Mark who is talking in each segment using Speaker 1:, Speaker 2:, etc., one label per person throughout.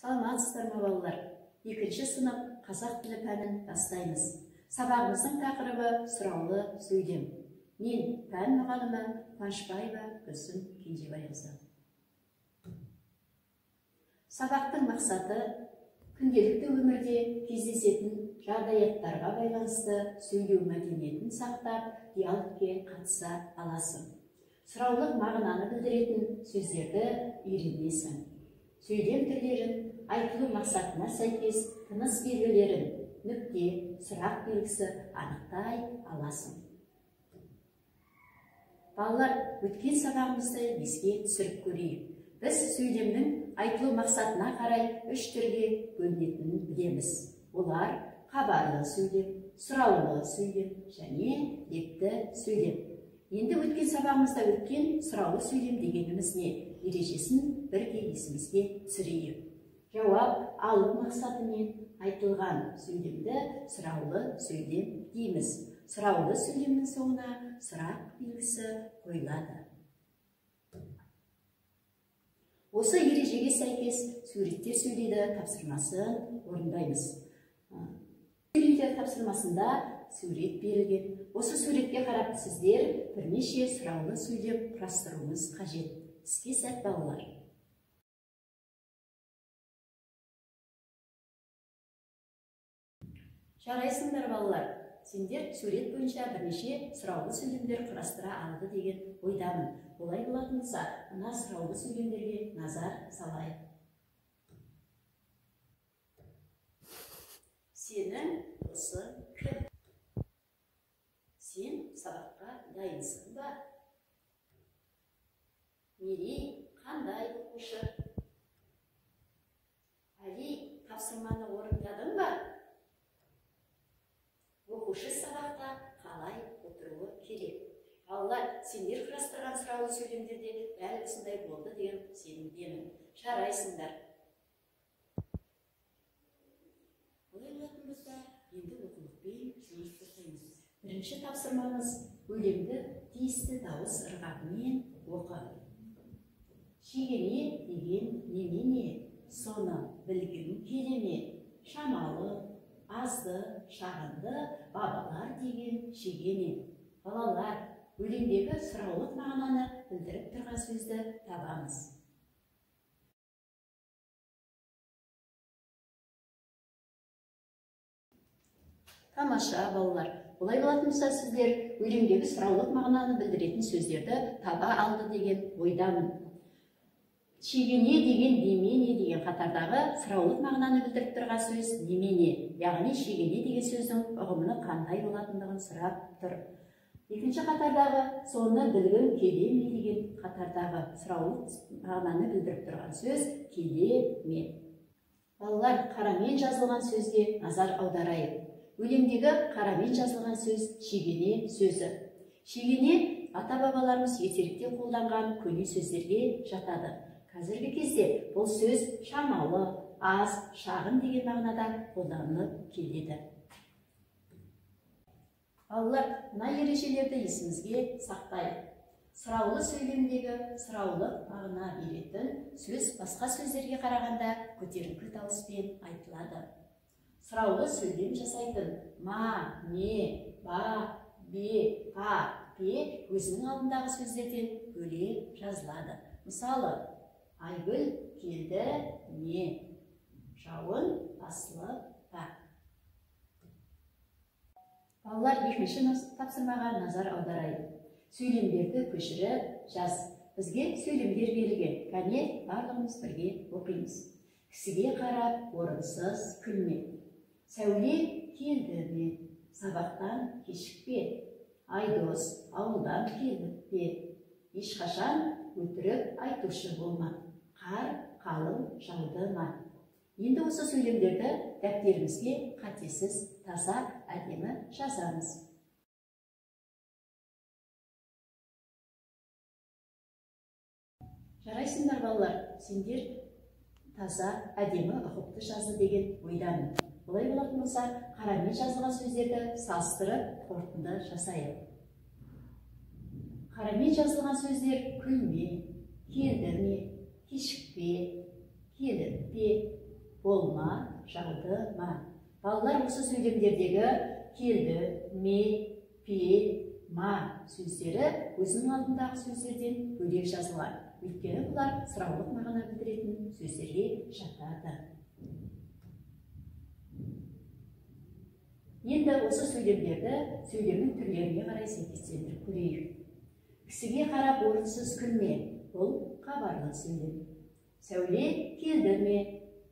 Speaker 1: Саламатсыздар ма балалар? Екінші сынып қазақ тілі пәнін бастаймыз. Сабағымыздың тақырыбы сұраулы сөйлем. Мен пән мұғалімі Қуанышбаева Гүлсім Кенжебайқызы. Сабақтың мақсаты күнделікті өмірде кездесетін жағдаяттарға байланысты сөйлеу мәдениетін сақтап, диалогке қатыса аласың. Сұраулық мағынаны білдіретін сөздерді үйренесің. Сөйлем түрлерін, айтылу мақсатына сәйкес тыныс белгілерін, нүкте, сұрақ белгісі анықтай аласың. Балалар, өткен сабағымызды еске түсіріп көрейік. Біз сөйлемнің айтылу мақсатына қарай үш түрге бөлінетінін білеміз. Олар хабарлы сөйлем, сұраулы сөйлем және епті сөйлем. Енді өткен сабағымызда өткен сұраулы сөйлем дегеніміз не? Ережесін бірге есімізге түсірейік. Жауап алу мақсатымен айтылған сөйлемді сұраулы сөйлем дейміз. Сұраулы сөйлемнің соңына сұрақ белгісі қойылады. Осы ережеге сәйкес суреттер сөйлейді тапсырмасын орындаймыз. Сөйлейді тапсырмасында сурет берілген. Осы суретке қарап сіздер бірнеше сұраулы сөйлем құрастыруыңыз қажет. Іске сәт балалар. Жарайсыңдар балалар. Сендер сурет бойынша бірнеше сұраулы сөйлемдер құрастыра алды деген ойдамын. Олай болатын болса, мына сұраулы сөйлемдерге назар салайық. Сенің осы кім? Сен сабаққа дайынсың ба? Мерей қандай оқушы? Әли, тапсырманы орындадың ба? Оқушы сабақта қалай отыруы керек? Балалар, сендер құрастырған сұраулы сөйлемдерде дәл осындай болды деген сенімдемін. Жарайсыңдар. Олай болатын болса, енді оқулықпен жұмыс жасаймыз. Бірінші тапсырмамыз өлеңді тиісті дауыс ырғағымен оқы. Шегене деген немене? Соны білгің келе ме? Шамалы, азды, шағынды, бабалар деген шегене. Балалар, өлеңдегі сұраулық мағынаны білдіріп тұрған сөзді табамыз. Тамаша балалар. Олай болатын болса, сіздер өлеңдегі сұраулық мағынаны білдіретін сөздерді таба алды деген ойдамын. Шегене деген немене деген қатардағы сұраулық мағынаны білдіріп тұрған сөз немене. Яғни шегене деген сөздің ұғымы қандай болатындығын сұрап тұр. Екінші қатардағы соны білгің келе ме деген қатардағы сұраулық мағынаны білдіріп тұрған сөз келе ме. Балалар, қарамен жазылған сөзге назар аударайық. Өлеңдегі қарамен жазылған сөз шегене сөзі. Шегене ата-бабаларымыз ертеректе қолданған көне сөздерге жатады. Қазіргі кезде бұл сөз шамалы, аз, шағын деген мағынада қолданылып келеді. Балалар, мына ережелерді есімізге сақтайық. Сұраулы сөйлемдегі сұраулық мағына беретін сөз басқа сөздерге қарағанда көтеріңкі дауыспен айтылады. Сұраулы сөйлем жасайтын ма, не, ба, бе, қа, пе өзінің алдындағы сөздерден бөлек жазылады. Мысалы, Айгүл келді не, жауын басылып ба. Балалар, екінші тапсырмаға назар аударайық. Сөйлемдерді көшіріп жаз. Бізге сөйлемдер берілген. Кәне барлығымыз бірге оқимыз. Кісіге қарап, орынсыз күлме. Сәуле келді ме? Сабақтан кешікпе. Айдос ауылдан келді бе? Ешқашан өтірік айтушы болма. Қар қалың жауды ма? Енді осы сөйлемдерді дәптерімізге қатесіз, таза, әдемі жазамыз. Жарайсыңдар балалар, сендер таза, әдемі, ұқыпты жазды деген ойдамын. Олай болатын болса, қарамен жазылған сөздерді салыстырып қорытынды жасайық. Қарамен жазылған сөздер күлме, келді ме, кешікпе, келіп пе, болма, жауды, ма. Балалар осы сөйлемдердегі келді, ме, пе, ма сөздері өзінің алдындағы сөздерден бөлек жазылған. Өйткені бұлар сұраулық мағына білдіретін сөздерге жатады. Енді осы сөйлемдерді сөйлемнің түрлеріне қарай сәйкестендіріп көрейік. Кісіге қарап орынсыз күлме, бұл хабарлы сөйлем. Сәуле келдірме,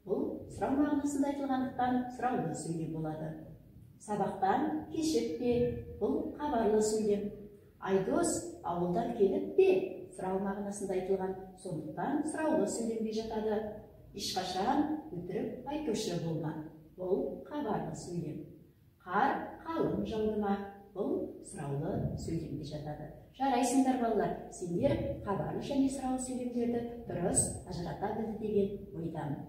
Speaker 1: бұл сұрау мағынасында айтылғандықтан сұраулы сөйлем болады. Сабақтан кешікпе, бұл хабарлы сөйлем. Айдос ауылдан келіп пе, сұрау мағынасында айтылған, сондықтан сұраулы сөйлемге жатады. Ешқашан өтірік айтушы болма, бұл хабарлы сөйлем. Қар қалың жауды ма, бұл сұраулы сөйлемге жатады. Жарайсыңдар балалар, сендер хабарлы және сұраулы сөйлемдерді дұрыс ажырата білді деген ойдамын.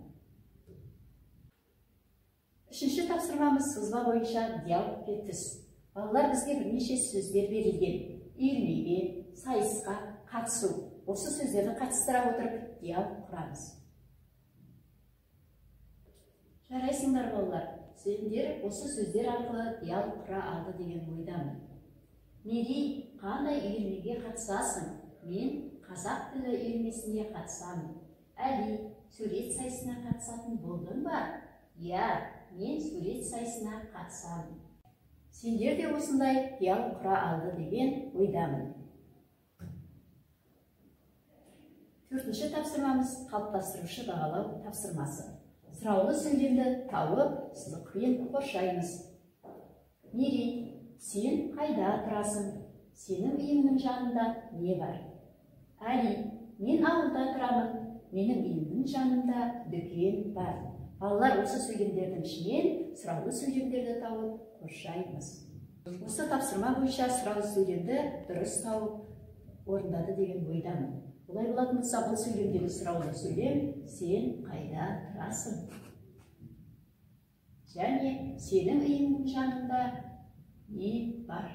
Speaker 1: Үшінші тапсырмамыз сызба бойынша диалогке түс. Балалар, бізге бірнеше сөздер берілген. Үйірмеге, сайысқа, қатысу. Осы сөздерді қатыстыра отырып диалог құрамыз. Жарайсыңдар балалар, сендер осы сөздер арқылы диалог құра алды деген ойдамын. Мерей, қандай үйірмеге қатысасың? Мен қазақ тілі үйірмесіне қатысамын. Әли, сурет сайысына қатысатын болдың ба? Я, мен сурет сайысына қатысамын. Сендер де осындай диалог құра алды деген ойдамын. Төртінші тапсырмамыз қалыптастырушы бағалау тапсырмасы. Сұраулы сөйлемді тауып, сызықпен қоршаймыз. Мерей, сен қайда тұрасың? Сенің үйіңнің жанында не бар? Әли, мен ауылда тұрамын. Менің үйімнің жанында дүкен бар. Балалар, осы сөйлемдердің ішінен сұраулы сөйлемдерді тауып қоршаймыз. Осы тапсырма бойынша сұраулы сөйлемді дұрыс тауып орындады деген ойдамын. Олай болатын болса, бұл сөйлемдегі сұраулы сөйлем сен қайда тұрасың? Және сенің үйіңнің жанында не бар?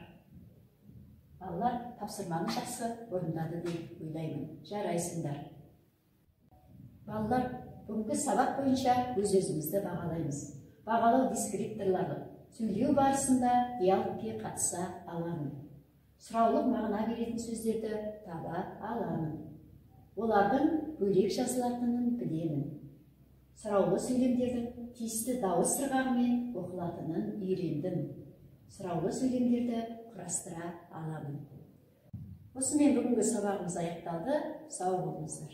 Speaker 1: Балалар, тапсырманы жақсы орындады деп ойлаймын. Жарайсыңдар. Балалар, бүгінгі сабақ бойынша өз-өзімізді бағалаймыз. Бағалау дескрипторлары. Сөйлеу барысында диалогке қатыса аламын. Сұраулық мағына беретін сөздерді таба аламын. Олардың бөлек жазылатынын білемін. Сұраулы сөйлемдердің тиісті дауыс ырғағымен оқылатынын үйрендім. Сұраулы сөйлемдерді құрастыра аламын. Осымен бүгінгі сабағымыз аяқталды. Сау болыңыздар.